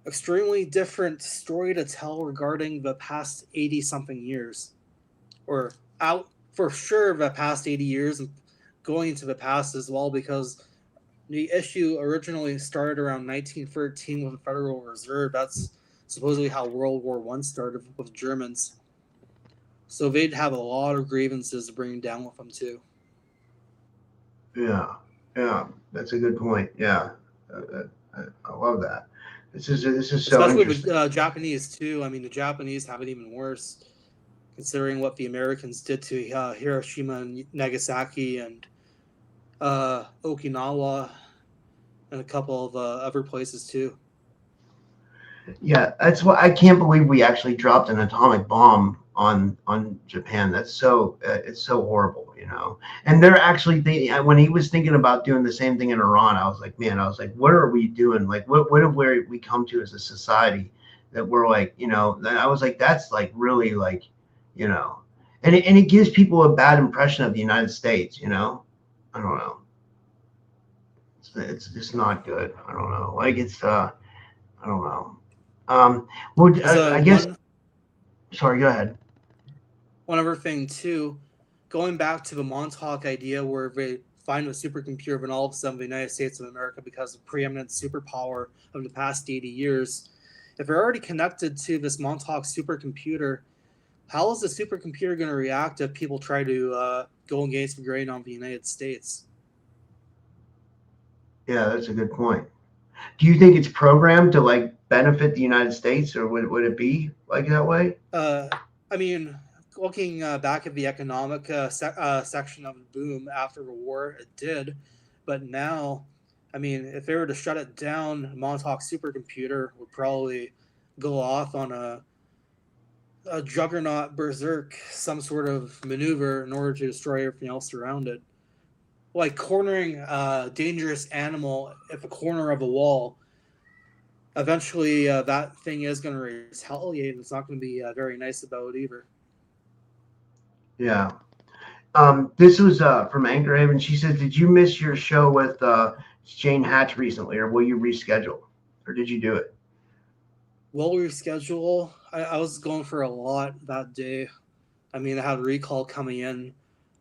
extremely different story to tell regarding the past 80 something years, or out for sure the past 80 years and going into the past as well, because the issue originally started around 1913 with the Federal Reserve. That's supposedly how World War I started with Germans. So they'd have a lot of grievances to bring down with them too. Yeah, that's a good point. Yeah, I love that. This is so Especially interesting. with Japanese too. I mean, the Japanese have it even worse, considering what the Americans did to Hiroshima and Nagasaki and Okinawa and a couple of other places too. Yeah, that's what I can't believe we actually dropped an atomic bomb on Japan. That's so it's so horrible. And they're actually thinking when he was thinking about doing the same thing in Iran, I was like, man, what are we doing? Like, what have we come to as a society that we're like, I was like, that's like really like, and it gives people a bad impression of the United States. I don't know. It's just not good. I don't know. Like I don't know. Well, I guess. Sorry, go ahead. One other thing too, going back to the Montauk idea where they find a supercomputer and all of a sudden the United States of America becomes a preeminent superpower of the past 80 years. If they're already connected to this Montauk supercomputer, how is the supercomputer going to react if people try to go against the grain on the United States? Yeah, that's a good point. Do you think it's programmed to like benefit the United States, or would it be like that way? I mean, looking back at the economic section of the boom after the war, it did. But now, I mean, if they were to shut it down, Montauk supercomputer would probably go off on a juggernaut berserk, some sort of maneuver in order to destroy everything else around it. Like cornering a dangerous animal at the corner of a wall. Eventually, that thing is going to retaliate, and it's not going to be very nice about it either. Yeah. This was from Anchor Haven. She says, "Did you miss your show with Jane Hatch recently, or will you reschedule, or did you do it?" Will reschedule. I was going for a lot that day. I mean, I had a recall coming in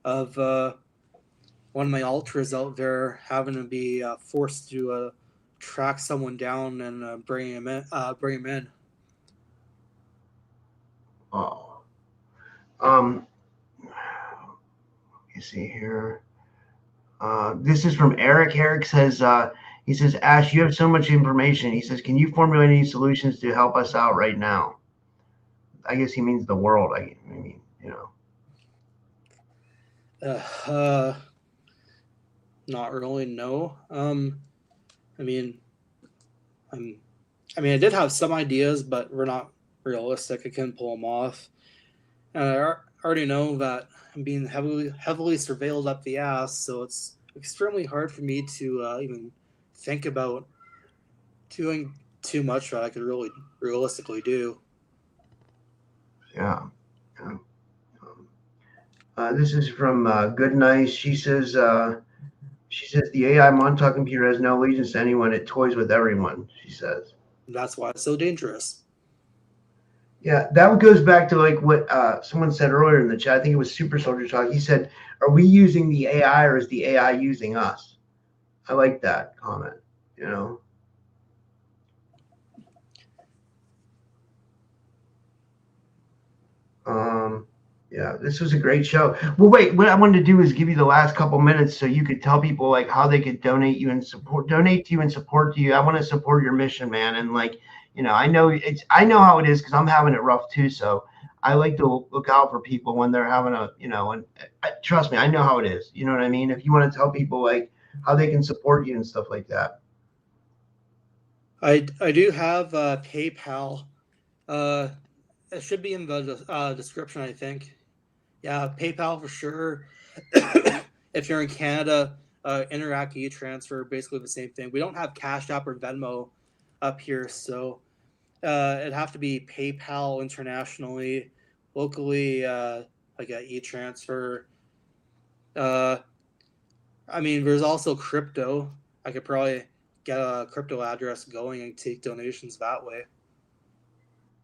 of one of my ultras out there having to be forced to track someone down and bring him in. Bring him in. Oh. You see here. This is from Eric. Eric says, he says, Ash, you have so much information. He says, can you formulate any solutions to help us out right now? I guess he means the world. I mean, you know. Not really. No. I mean, I did have some ideas, but we're not realistic. I couldn't pull them off. And I already know that I'm being heavily surveilled up the ass, so it's extremely hard for me to even think about doing too much that I could really realistically do. Yeah. This is from Good Nice. She says the AI Montauk computer has no allegiance to anyone. It toys with everyone. She says. That's why it's so dangerous. Yeah, that goes back to like what someone said earlier in the chat. I think it was Super Soldier Talk. He said, "Are we using the AI or is the AI using us?" I like that comment. You know. Yeah, this was a great show. Well, wait, what I wanted to do is give you the last couple minutes so you could tell people like how they could donate to you and support you. I want to support your mission, man. And like, I know how it is because I'm having it rough too. So I like to look out for people when they're having and trust me, I know how it is. You know what I mean? If you want to tell people like how they can support you and stuff like that. I do have PayPal. It should be in the description, I think. Yeah, PayPal for sure. If you're in Canada, Interac e-transfer, basically the same thing. We don't have Cash App or Venmo up here, so it'd have to be PayPal internationally, locally, like a e-transfer. There's also crypto. I could probably get a crypto address going and take donations that way.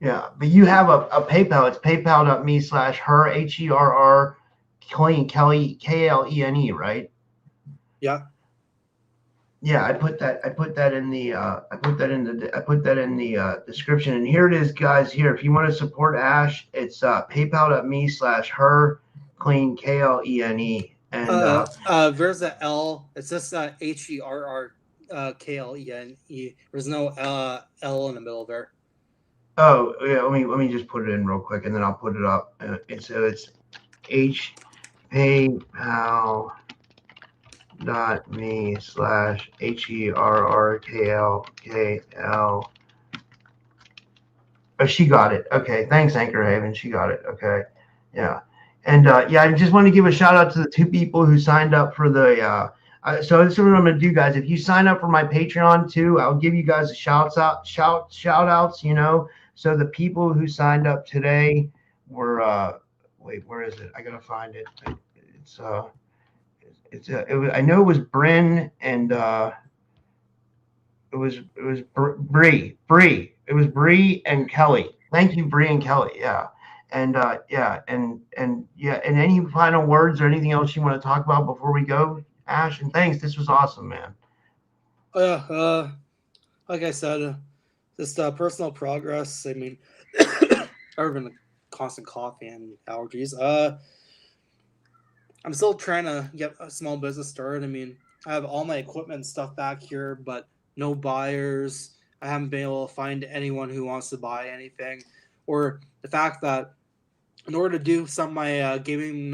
Yeah, but you have a PayPal. It's paypal.me/her HERR Kelly KLENE, right? Yeah. Yeah, I put that in the description. And here it is, guys. Here, if you want to support Ash, it's paypal.me/her KLENE. And there's a L. It's just HERR KLENE. There's no L in the middle there. oh yeah, let me just put it in real quick, and then I'll put it up. So it's paypal.me/HERRKLKL. Oh, she got it. Okay, thanks, Anchor Haven. She got it. Okay, yeah, and yeah, I just want to give a shout out to the two people who signed up for the. So this is what I'm gonna do, guys. If you sign up for my Patreon too, I'll give you guys a shout outs. So the people who signed up today were. Wait, where is it? I gotta find it. I know it was Bryn and it was Bree. It was Bree and Kelly. Thank you, Bree and Kelly. Yeah. And and any final words or anything else you want to talk about before we go, Ash? And thanks. This was awesome, man. Like I said, just personal progress. I mean, other than the constant coffee and allergies, I'm still trying to get a small business started. I mean, I have all my equipment and stuff back here, but no buyers. I haven't been able to find anyone who wants to buy anything, or the fact that in order to do some of my gaming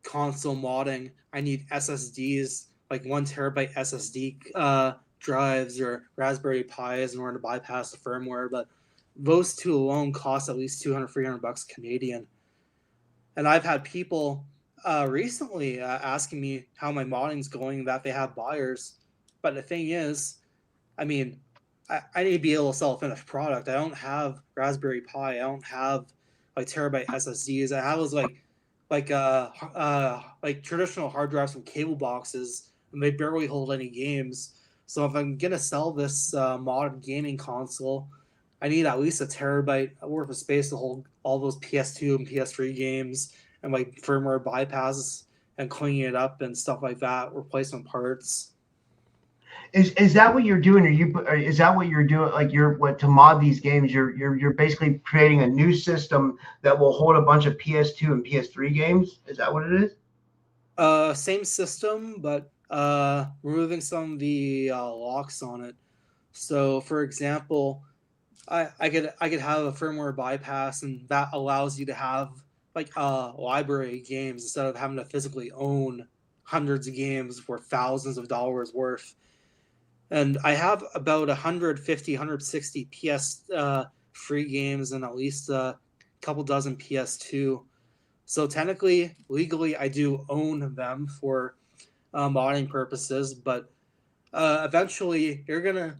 console modding, I need SSDs, like 1 terabyte SSD drives or Raspberry Pis in order to bypass the firmware. But those two alone cost at least $200-300 Canadian. And I've had people recently asking me how my modding's going, that they have buyers. But the thing is, I mean, I need to be able to sell a finished product. I don't have Raspberry Pi. I don't have like terabyte SSDs. I have those like traditional hard drives from cable boxes, and they barely hold any games. So if I'm gonna sell this modded gaming console, I need at least a terabyte worth of space to hold all those PS2 and PS3 games and like firmware bypasses and cleaning it up and stuff like that, replacement parts. Is that what you're doing? Is that what you're doing? Like to mod these games, you're basically creating a new system that will hold a bunch of PS2 and PS3 games. Is that what it is? Same system, but removing some of the locks on it. So, for example, I could have a firmware bypass, and that allows you to have like library games instead of having to physically own hundreds of games for thousands of dollars worth. And I have about 150, 160 PS free games and at least a couple dozen PS2. So technically, legally, I do own them for modding purposes, but eventually you're gonna,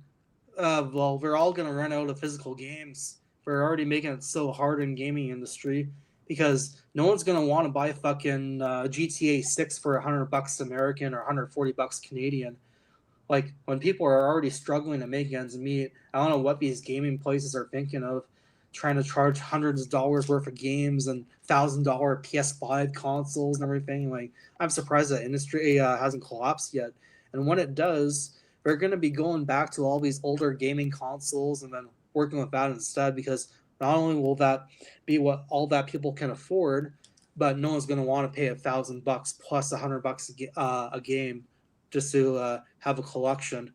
we're all gonna run out of physical games. We're already making it so hard in gaming industry because no one's gonna want to buy fucking GTA 6 for $100 American or $140 Canadian. Like when people are already struggling to make ends meet, I don't know what these gaming places are thinking of, trying to charge hundreds of dollars worth of games and $1,000 PS5 consoles and everything. Like I'm surprised that industry hasn't collapsed yet. And when it does, they're going to be going back to all these older gaming consoles and then working with that instead, because not only will that be what all that people can afford, but no one's going to want to pay $1,000 plus $100 a game just to have a collection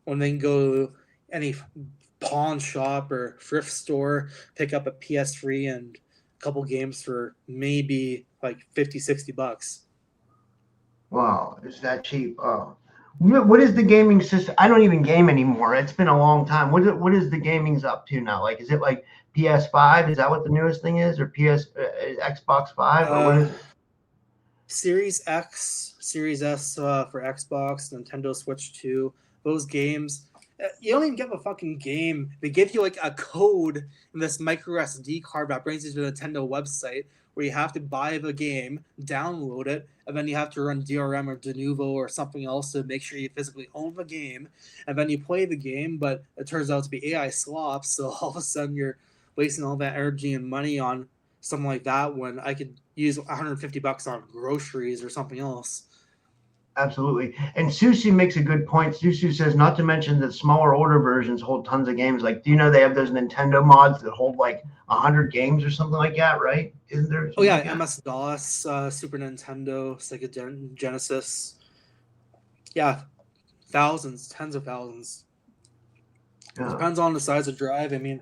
when they can go to any pawn shop or thrift store, pick up a PS3 and a couple games for maybe like $50-$60. Wow, is that cheap? What is the gaming system? I don't even game anymore. It's been a long time. What is the gaming's up to now? Like, is it like PS5? Is that what the newest thing is, or Xbox 5, or what is it? Series X, Series S for Xbox, Nintendo Switch 2. Those games, you don't even get a fucking game. They give you like a code in this micro SD card that brings you to the Nintendo website where you have to buy the game, download it, and then you have to run DRM or Denuvo or something else to make sure you physically own the game. And then you play the game, but it turns out to be AI slop, so all of a sudden you're wasting all that energy and money on something like that when I could use $150 on groceries or something else. Absolutely. And Susie makes a good point. Susie says, not to mention that smaller older versions hold tons of games. Like, do you know they have those Nintendo mods that hold like 100 games or something like that, right? Isn't there? Oh, yeah, like MS-DOS, Super Nintendo, Sega Genesis. Yeah, thousands, tens of thousands. Yeah. Depends on the size of drive. I mean,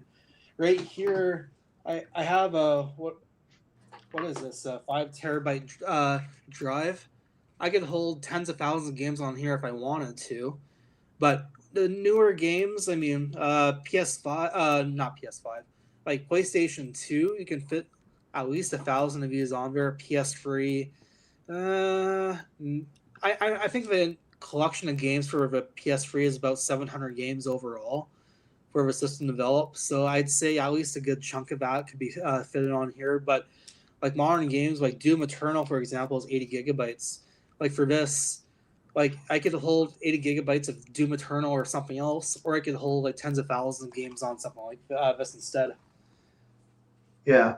right here, I have a, what is this, a 5 terabyte drive. I could hold tens of thousands of games on here if I wanted to, but the newer games, I mean, PS5, not PS5, like PlayStation 2, you can fit at least 1,000 of these on there. PS3, I think the collection of games for the PS3 is about 700 games overall for the system developed. So I'd say at least a good chunk of that could be fitted on here. But like modern games, like Doom Eternal, for example, is 80 gigabytes. Like for this, like I could hold 80 gigabytes of Doom Eternal or something else, or I could hold like tens of thousands of games on something like this instead. Yeah.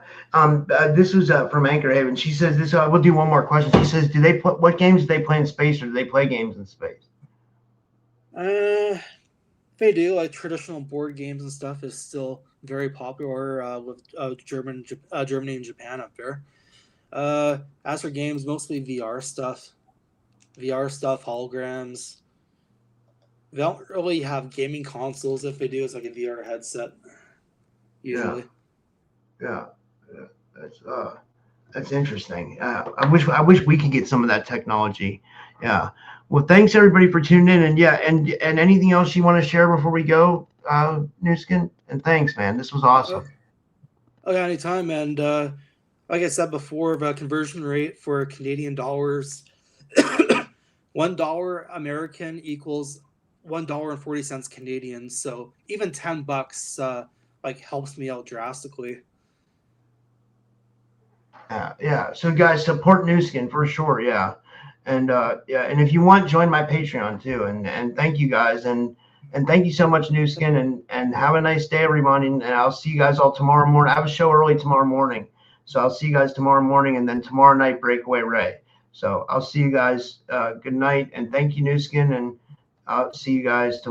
This was from Anchor Haven. She says this. We'll do one more question. She says, "Do they what games do they play in space, or do they play games in space?" They do. Like traditional board games and stuff is still very popular with Germany and Japan up there. As for games, mostly VR stuff. VR stuff, holograms. They don't really have gaming consoles. If they do, it's like a VR headset. Usually. Yeah. That's interesting. I wish we could get some of that technology. Yeah. Well, thanks everybody for tuning in, and and anything else you want to share before we go, Nusken? And thanks, man. This was awesome. Okay, anytime. And like I said before, the conversion rate for Canadian dollars, $1 American equals $1.40 Canadian. So even $10 like helps me out drastically. Yeah. So guys, support Nusken for sure. Yeah. And and if you want, join my Patreon too. And thank you guys. And thank you so much, Nusken. And have a nice day, everyone. And I'll see you guys all tomorrow morning. I have a show early tomorrow morning. So I'll see you guys tomorrow morning, and then tomorrow night, Breakaway Ray. So I'll see you guys. Good night. And thank you, Nusken. And I'll see you guys tomorrow.